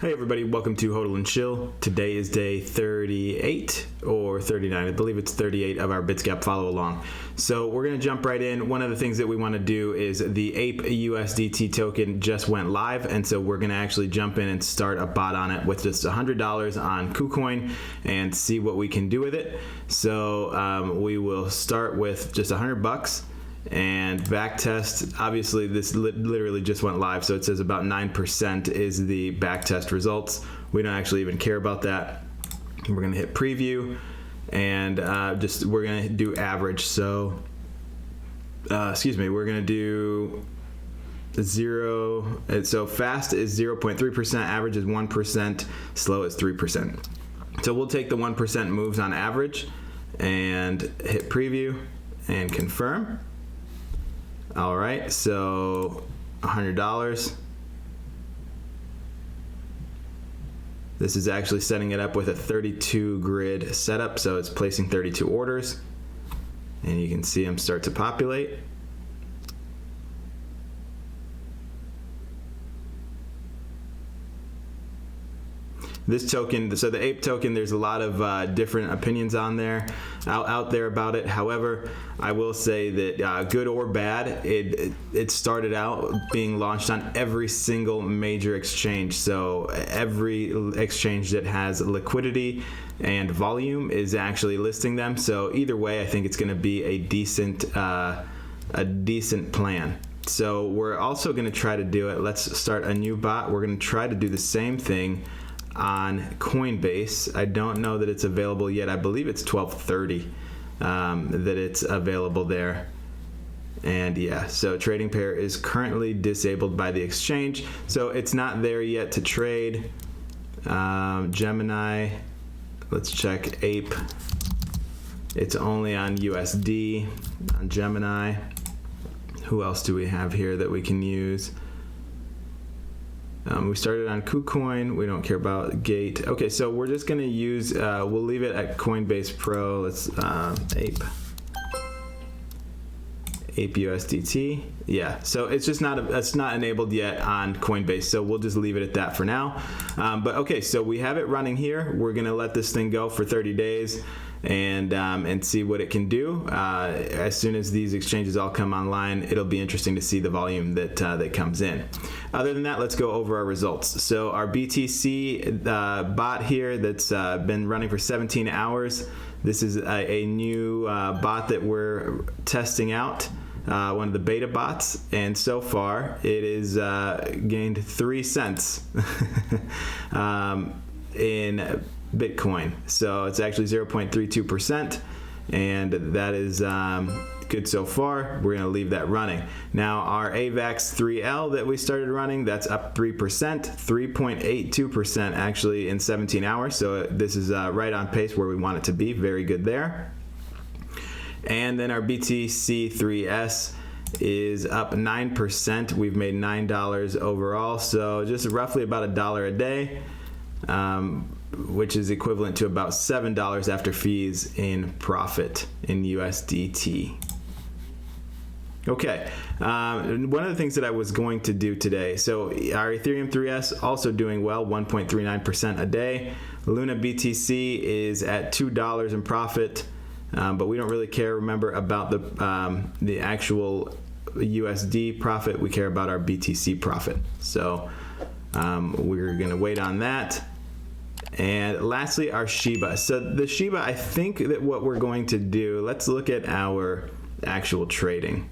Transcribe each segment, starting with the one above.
Hey everybody, welcome to Hodl and Shill. Today is day 38 or 39. I believe it's 38 of our Bitsgap follow along. So we're going to jump right in. One of the things that we want to do is the APE USDT token just went live, and so we're going to actually jump in and start a bot on it with just $100 on KuCoin and see what we can do with it. So we will start with just $100 and back test. Obviously this literally just went live, so it says about 9% is the back test results. We don't actually even care about that. We're gonna hit preview and we're gonna do average. So we're gonna do 0. So fast is 0.3%, average is 1%, slow is 3%. So we'll take the 1% moves on average and hit preview and confirm. All right, so $100. This is actually setting it up with a 32 grid setup, so it's placing 32 orders, and you can see them start to populate. This token, so the APE token, there's a lot of different opinions on there, out there about it. However, I will say that good or bad, it started out being launched on every single major exchange. So every exchange that has liquidity and volume is actually listing them. So either way, I think it's going to be a decent plan. So we're also going to try to do it. Let's start a new bot. We're going to try to do the same thing on Coinbase. I don't know that it's available yet. I believe it's 12:30 that it's available there. And yeah, so trading pair is currently disabled by the exchange, so it's not there yet to trade. Gemini, let's check APE. It's only on USD on Gemini. Who else do we have here that we can use? We started on KuCoin. We don't care about Gate. Okay, so we're just going to use, we'll leave it at Coinbase Pro. Let's APE USDT. Yeah, so it's just it's not enabled yet on Coinbase, so we'll just leave it at that for now. But okay, so we have it running here. We're going to let this thing go for 30 days and see what it can do. As soon as these exchanges all come online, it'll be interesting to see the volume that comes in. Other than that, let's go over our results. So our BTC bot here that's been running for 17 hours. This is a new bot that we're testing out, one of the beta bots, and so far it is gained 3 cents in Bitcoin. So it's actually 0.32%, and that is good so far. We're going to leave that running. Now our AVAX 3L that we started running, that's up 3%, 3.82% actually in 17 hours. So this is right on pace where we want it to be. Very good there. And then our BTC 3S is up 9%. We've made $9 overall, so just roughly about $1 a day, which is equivalent to about $7 after fees in profit in USDT. Okay, one of the things that I was going to do today, so our Ethereum 3S also doing well, 1.39% a day. Luna BTC is at $2 in profit, but we don't really care, remember, about the actual USD profit. We care about our BTC profit. So we're going to wait on that. And lastly, our Shiba. So the Shiba, I think that what we're going to do, let's look at our actual trading.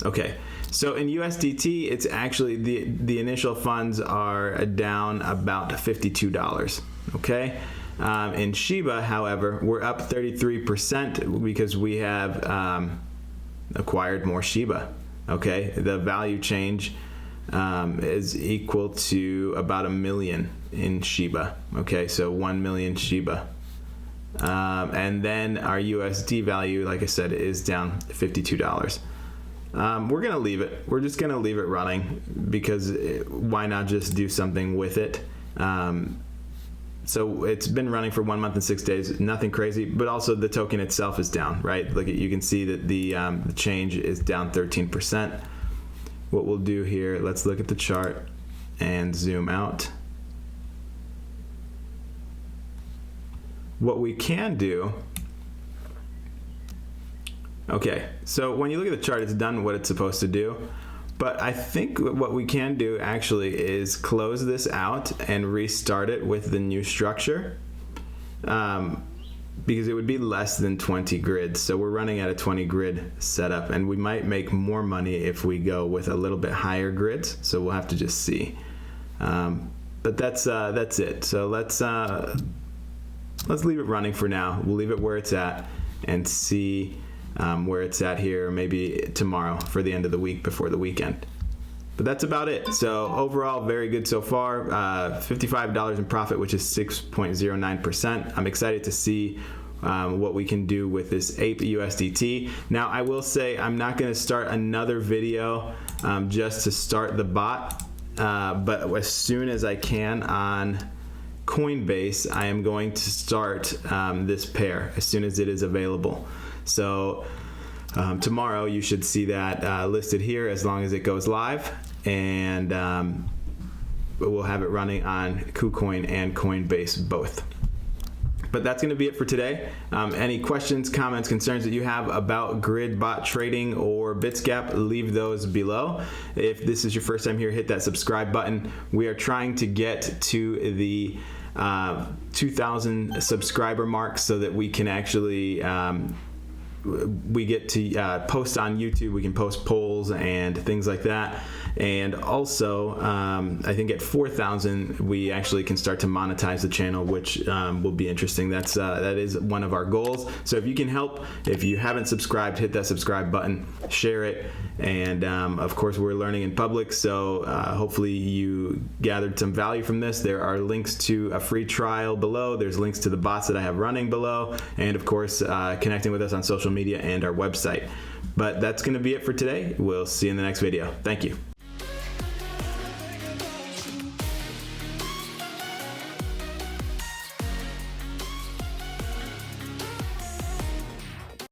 Okay, so in USDT, it's actually the initial funds are down about $52. Okay, in Shiba, however, we're up 33% because we have acquired more Shiba. Okay, the value change is equal to about 1 million in Shiba. Okay, so 1 million Shiba. And then our USD value, like I said, is down $52. We're going to leave it. We're just going to leave it running because why not just do something with it? So it's been running for 1 month and 6 days, nothing crazy, but also the token itself is down, right? Like you can see that the change is down 13%. What we'll do here, let's look at the chart and zoom out. What we can do, okay, so when you look at the chart, it's done what it's supposed to do. But I think what we can do actually is close this out and restart it with the new structure, because it would be less than 20 grids. So we're running at a 20 grid setup, and we might make more money if we go with a little bit higher grids. So we'll have to just see. But that's it. So let's leave it running for now. We'll leave it where it's at and see where it's at here, maybe tomorrow for the end of the week before the weekend. But that's about it. So overall, very good so far. $55 in profit, which is 6.09%. I'm excited to see what we can do with this APE USDT. Now, I will say I'm not going to start another video just to start the bot, but as soon as I can on Coinbase, I am going to start this pair as soon as it is available. So tomorrow you should see that listed here as long as it goes live, and we'll have it running on KuCoin and Coinbase both. But that's going to be it for today. Any questions, comments, concerns that you have about grid bot trading or Bitsgap, leave those below. If this is your first time here, hit that subscribe button. We are trying to get to the 2,000 subscriber mark so that we can actually we get to post on YouTube. We can post polls and things like that. And also, I think at 4,000, we actually can start to monetize the channel, which will be interesting. That is one of our goals. So if you can help, if you haven't subscribed, hit that subscribe button, share it. And of course, we're learning in public. So hopefully you gathered some value from this. There are links to a free trial below. There's links to the bots that I have running below. And of course, connecting with us on social media and our website. But that's going to be it for today. We'll see you in the next video. Thank you.